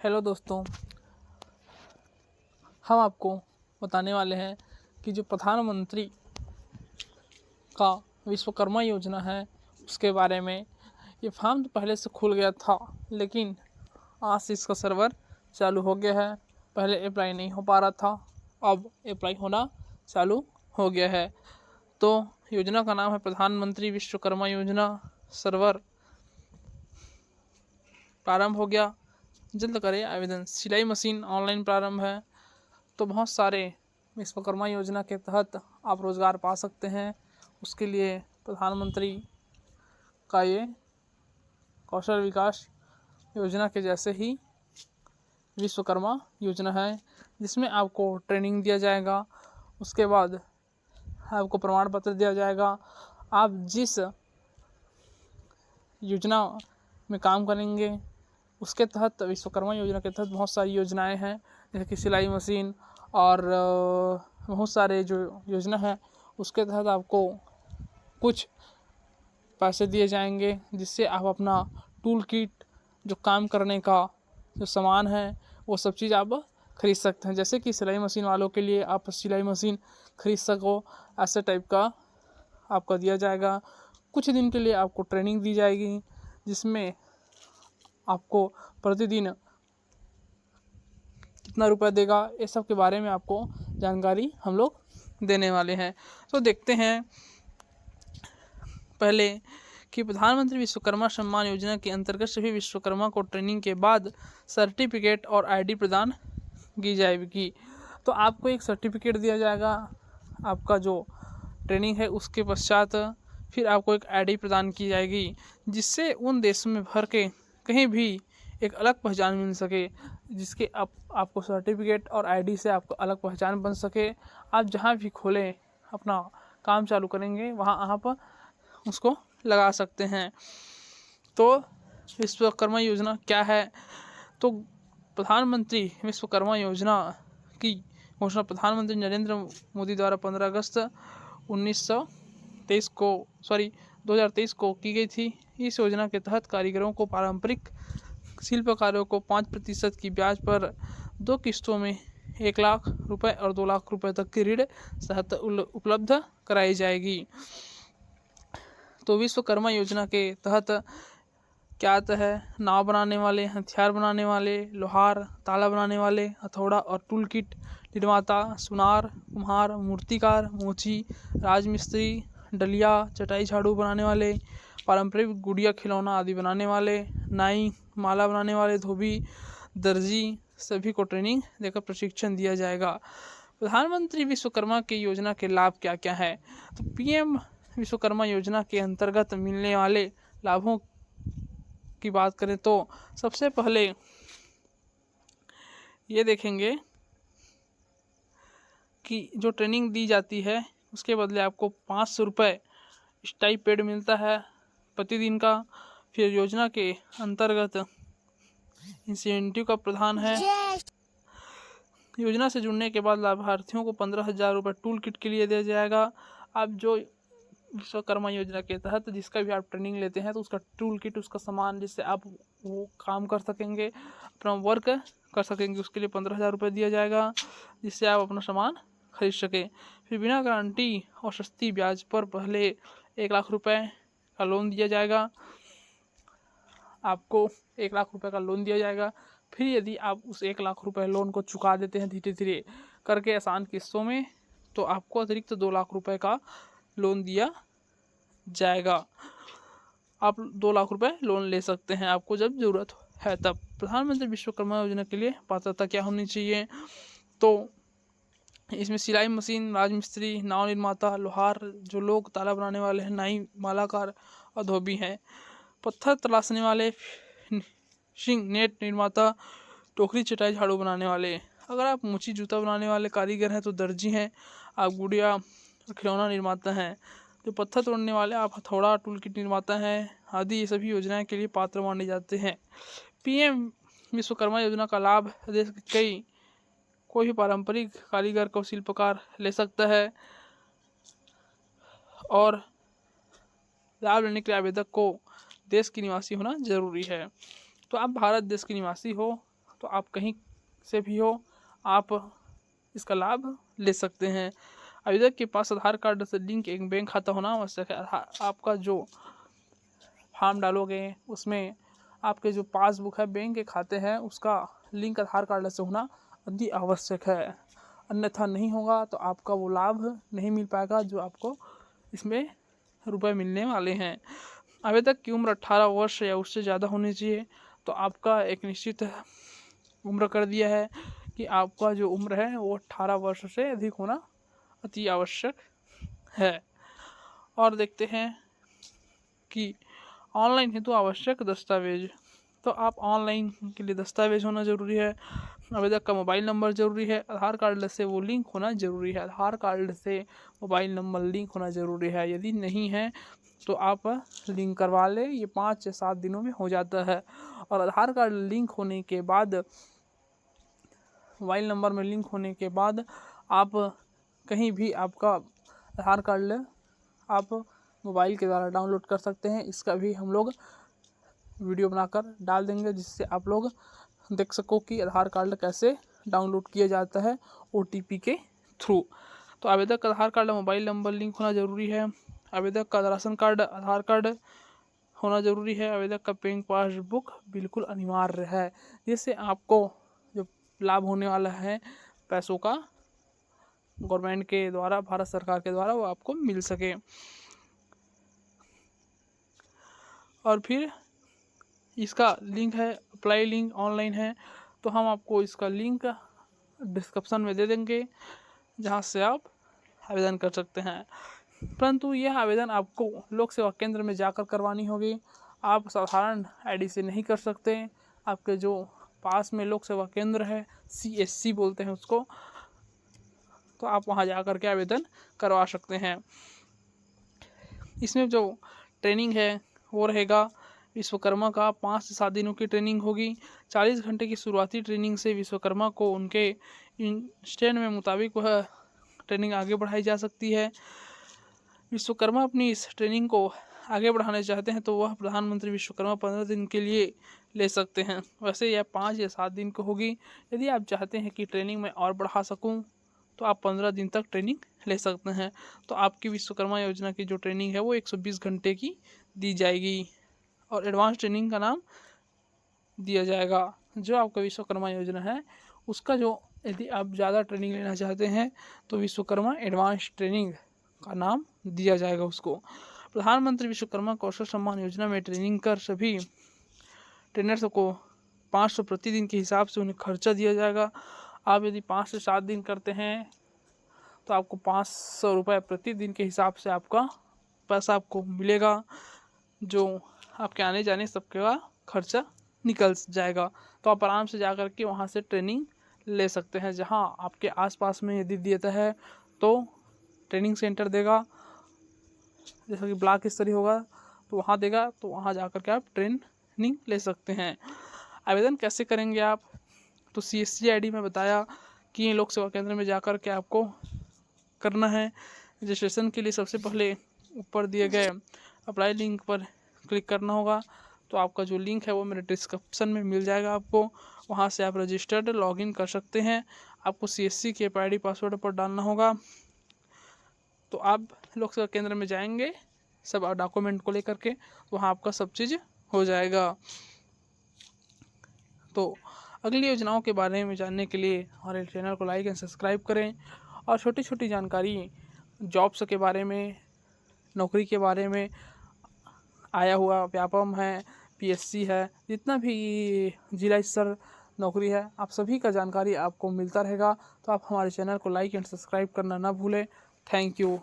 Hello दोस्तों, हम आपको बताने वाले हैं कि जो प्रधानमंत्री का विश्वकर्मा योजना है उसके बारे में। ये फॉर्म तो पहले से खुल गया था, लेकिन आज से इसका सर्वर चालू हो गया है। पहले अप्लाई नहीं हो पा रहा था, अब अप्लाई होना चालू हो गया है। तो योजना का नाम है प्रधानमंत्री विश्वकर्मा योजना। सर्वर प्रारंभ हो गया, जल्द करें आवेदन। सिलाई मशीन ऑनलाइन प्रारंभ है। तो बहुत सारे विश्वकर्मा योजना के तहत आप रोज़गार पा सकते हैं। उसके लिए प्रधानमंत्री का ये कौशल विकास योजना के जैसे ही विश्वकर्मा योजना है, जिसमें आपको ट्रेनिंग दिया जाएगा। उसके बाद आपको प्रमाण पत्र दिया जाएगा। आप जिस योजना में काम करेंगे उसके तहत, विश्वकर्मा योजना के तहत बहुत सारी योजनाएं हैं, जैसे कि सिलाई मशीन और बहुत सारे जो योजना है उसके तहत आपको कुछ पैसे दिए जाएंगे, जिससे आप अपना टूल किट, जो काम करने का जो सामान है, वो सब चीज़ आप खरीद सकते हैं। जैसे कि सिलाई मशीन वालों के लिए आप सिलाई मशीन खरीद सको, ऐसे टाइप का आपका दिया जाएगा। कुछ दिन के लिए आपको ट्रेनिंग दी जाएगी, जिसमें आपको प्रतिदिन कितना रुपया देगा, ये सब के बारे में आपको जानकारी हम लोग देने वाले हैं। तो देखते हैं पहले कि प्रधानमंत्री विश्वकर्मा सम्मान योजना के अंतर्गत सभी विश्वकर्मा को ट्रेनिंग के बाद सर्टिफिकेट और आईडी प्रदान की जाएगी। तो आपको एक सर्टिफिकेट दिया जाएगा आपका जो ट्रेनिंग है, उसके पश्चात फिर आपको एक आईडी प्रदान की जाएगी, जिससे उन देशों में भर के कहीं भी एक अलग पहचान मिल सके, जिसके आपको सर्टिफिकेट और आईडी से आपको अलग पहचान बन सके। आप जहाँ भी खोलें, अपना काम चालू करेंगे, वहाँ आप उसको लगा सकते हैं। तो विश्वकर्मा योजना क्या है? तो प्रधानमंत्री विश्वकर्मा योजना की घोषणा प्रधानमंत्री नरेंद्र मोदी द्वारा 15 अगस्त 2023 को की गई थी। इस योजना के तहत कारीगरों को पारंपरिक शिल्पकारों को 5% की ब्याज पर 2 किस्तों में 1 लाख रुपए और 2 लाख रुपए तक की ऋण सहायता उपलब्ध कराई जाएगी। तो विश्वकर्मा योजना के तहत क्या आता है? नाव बनाने वाले, हथियार बनाने वाले, लोहार, ताला बनाने वाले, हथौड़ा और टूल किट निर्माता, सुनार, कुम्हार, मूर्तिकार, मोची, राजमिस्त्री, डलिया, चटाई झाड़ू बनाने वाले, पारंपरिक गुड़िया खिलौना आदि बनाने वाले, नाई, माला बनाने वाले, धोबी, दर्जी, सभी को ट्रेनिंग देकर प्रशिक्षण दिया जाएगा। प्रधानमंत्री विश्वकर्मा की योजना के लाभ क्या क्या है? तो पीएम विश्वकर्मा योजना के अंतर्गत मिलने वाले लाभों की बात करें तो सबसे पहले ये देखेंगे कि जो ट्रेनिंग दी जाती है उसके बदले आपको 500 रुपये स्टाइपेंड मिलता है प्रतिदिन का। फिर योजना के अंतर्गत इंसेंटिव का प्रावधान है। योजना से जुड़ने के बाद लाभार्थियों को 15,000 रुपये टूल किट के लिए दिया जाएगा। आप जो विश्वकर्मा योजना के तहत जिसका भी आप ट्रेनिंग लेते हैं, तो उसका टूल किट, उसका सामान, जिससे आप वो काम कर सकेंगे, अपना वर्क कर सकेंगे, उसके लिए 15,000 रुपये दिया जाएगा, जिससे आप अपना सामान खरीद सकें। फिर बिना गारंटी और सस्ती ब्याज पर पहले 1 लाख रुपये का लोन दिया जाएगा। आपको 1 लाख रुपये का लोन दिया जाएगा। फिर यदि आप उस 1 लाख रुपये लोन को चुका देते हैं धीरे धीरे करके आसान किस्तों में, तो आपको अतिरिक्त 2 लाख रुपये का लोन दिया जाएगा। आप 2 लाख रुपए लोन ले सकते हैं आपको जब ज़रूरत है तब। प्रधानमंत्री विश्वकर्मा योजना के लिए पात्रता क्या होनी चाहिए? तो इसमें सिलाई मशीन, राजमिस्त्री, नाव निर्माता, लोहार, जो लोग ताला बनाने वाले हैं, नाई, मालाकार और धोबी हैं, पत्थर तराशने वाले, फिशिंग नेट निर्माता, टोकरी, चटाई, झाड़ू बनाने वाले। अगर आप मोची, जूता बनाने वाले कारीगर हैं तो दर्जी हैं। आप गुड़िया खिलौना निर्माता हैं। जो पत्थर तोड़ने वाले, आप हथौड़ा, टूल किट निर्माता हैं आदि, ये सभी योजनाएं के लिए पात्र माने जाते हैं। पीएम विश्वकर्मा योजना का लाभ देश के कोई भी पारंपरिक कारीगर को शिल्पकार ले सकता है, और लाभ लेने के लिए आवेदक को देश की निवासी होना जरूरी है। तो आप भारत देश के निवासी हो तो आप कहीं से भी हो, आप इसका लाभ ले सकते हैं। आवेदक के पास आधार कार्ड से लिंक एक बैंक खाता होना आवश्यक है। आपका जो फॉर्म डालोगे उसमें आपके जो पासबुक है, बैंक के खाते हैं, उसका लिंक आधार कार्ड से होना अति आवश्यक है। अन्यथा नहीं होगा तो आपका वो लाभ नहीं मिल पाएगा जो आपको इसमें रुपए मिलने वाले हैं। आवेदक की उम्र 18 वर्ष या उससे ज़्यादा होनी चाहिए। तो आपका एक निश्चित उम्र कर दिया है कि आपका जो उम्र है वो 18 वर्ष से अधिक होना अति आवश्यक है। और देखते हैं कि ऑनलाइन हेतु आवश्यक दस्तावेज। तो आप ऑनलाइन के लिए दस्तावेज होना जरूरी है। आवेदक का मोबाइल नंबर जरूरी है, आधार कार्ड से वो लिंक होना जरूरी है। आधार कार्ड से मोबाइल नंबर लिंक होना जरूरी है। यदि नहीं है तो आप लिंक करवा लें, ये 5 से 7 दिनों में हो जाता है। और आधार कार्ड लिंक होने के बाद, मोबाइल नंबर में लिंक होने के बाद आप कहीं भी आपका आधार कार्ड आप मोबाइल के द्वारा डाउनलोड कर सकते हैं। इसका भी हम लोग वीडियो बनाकर डाल देंगे जिससे आप लोग देख सको कि आधार कार्ड कैसे डाउनलोड किया जाता है OTP के थ्रू। तो आवेदक का आधार कार्ड मोबाइल नंबर लिंक होना जरूरी है। आवेदक का राशन कार्ड, आधार कार्ड होना जरूरी है। आवेदक का बैंक पासबुक बिल्कुल अनिवार्य है, जिससे आपको जो लाभ होने वाला है पैसों का गवर्नमेंट के द्वारा, भारत सरकार के द्वारा, वो आपको मिल सके। और फिर इसका लिंक है, अप्लाई लिंक ऑनलाइन है, तो हम आपको इसका लिंक डिस्क्रिप्शन में दे देंगे जहां से आप आवेदन कर सकते हैं। परंतु यह आवेदन आपको लोक सेवा केंद्र में जाकर करवानी होगी। आप साधारण ID से नहीं कर सकते। आपके जो पास में लोक सेवा केंद्र है, CSC बोलते हैं उसको, तो आप वहां जाकर के आवेदन करवा सकते हैं। इसमें जो ट्रेनिंग है वो रहेगा विश्वकर्मा का 5 से 7 दिनों की ट्रेनिंग होगी। 40 घंटे की शुरुआती ट्रेनिंग से विश्वकर्मा को उनके इंस्टेंट में मुताबिक वह ट्रेनिंग आगे बढ़ाई जा सकती है। विश्वकर्मा अपनी इस ट्रेनिंग को आगे बढ़ाना चाहते हैं तो वह प्रधानमंत्री विश्वकर्मा 15 दिन के लिए ले सकते हैं। वैसे यह 5 या 7 दिन को होगी। यदि आप चाहते हैं कि ट्रेनिंग में और बढ़ा सकूं तो आप 15 दिन तक ट्रेनिंग ले सकते हैं। तो आपकी विश्वकर्मा योजना की जो ट्रेनिंग है वो 120 घंटे की दी जाएगी और एडवांस ट्रेनिंग का नाम दिया जाएगा। जो आपका विश्वकर्मा योजना है उसका जो, यदि आप ज़्यादा ट्रेनिंग लेना चाहते हैं तो विश्वकर्मा एडवांस ट्रेनिंग का नाम दिया जाएगा उसको। प्रधानमंत्री विश्वकर्मा कौशल सम्मान योजना में ट्रेनिंग कर सभी ट्रेनर्स को 500 प्रतिदिन के हिसाब से उन्हें खर्चा दिया जाएगा। आप यदि 5 से 7 दिन करते हैं तो आपको 500 रुपये प्रतिदिन के हिसाब से आपका पैसा आपको मिलेगा, जो आपके आने जाने सबका खर्चा निकल जाएगा। तो आप आराम से जा कर के वहाँ से ट्रेनिंग ले सकते हैं। जहाँ आपके आसपास में यदि देता है तो ट्रेनिंग सेंटर देगा, जैसा कि ब्लॉक स्तरीय होगा तो वहाँ देगा, तो वहाँ जा कर के आप ट्रेनिंग ले सकते हैं। आवेदन कैसे करेंगे आप, तो CSC ID में बताया कि लोक सेवा केंद्र में जाकर के आपको करना है। रजिस्ट्रेशन के लिए सबसे पहले ऊपर दिए गए अप्लाई लिंक पर क्लिक करना होगा। तो आपका जो लिंक है वो मेरे डिस्क्रिप्शन में मिल जाएगा आपको, वहाँ से आप रजिस्टर्ड लॉगिन कर सकते हैं। आपको CSC के ID पासवर्ड पर डालना होगा। तो आप लोक सेवा केंद्र में जाएंगे सब डॉक्यूमेंट को लेकर के, वहाँ आपका सब चीज़ हो जाएगा। तो अगली योजनाओं के बारे में जानने के लिए हमारे चैनल को लाइक एंड सब्सक्राइब करें। और छोटी छोटी जानकारी जॉब्स के बारे में, नौकरी के बारे में, आया हुआ व्यापम है, PSC है, जितना भी जिला स्तर नौकरी है, आप सभी का जानकारी आपको मिलता रहेगा। तो आप हमारे चैनल को लाइक एंड सब्सक्राइब करना ना भूलें। Thank you.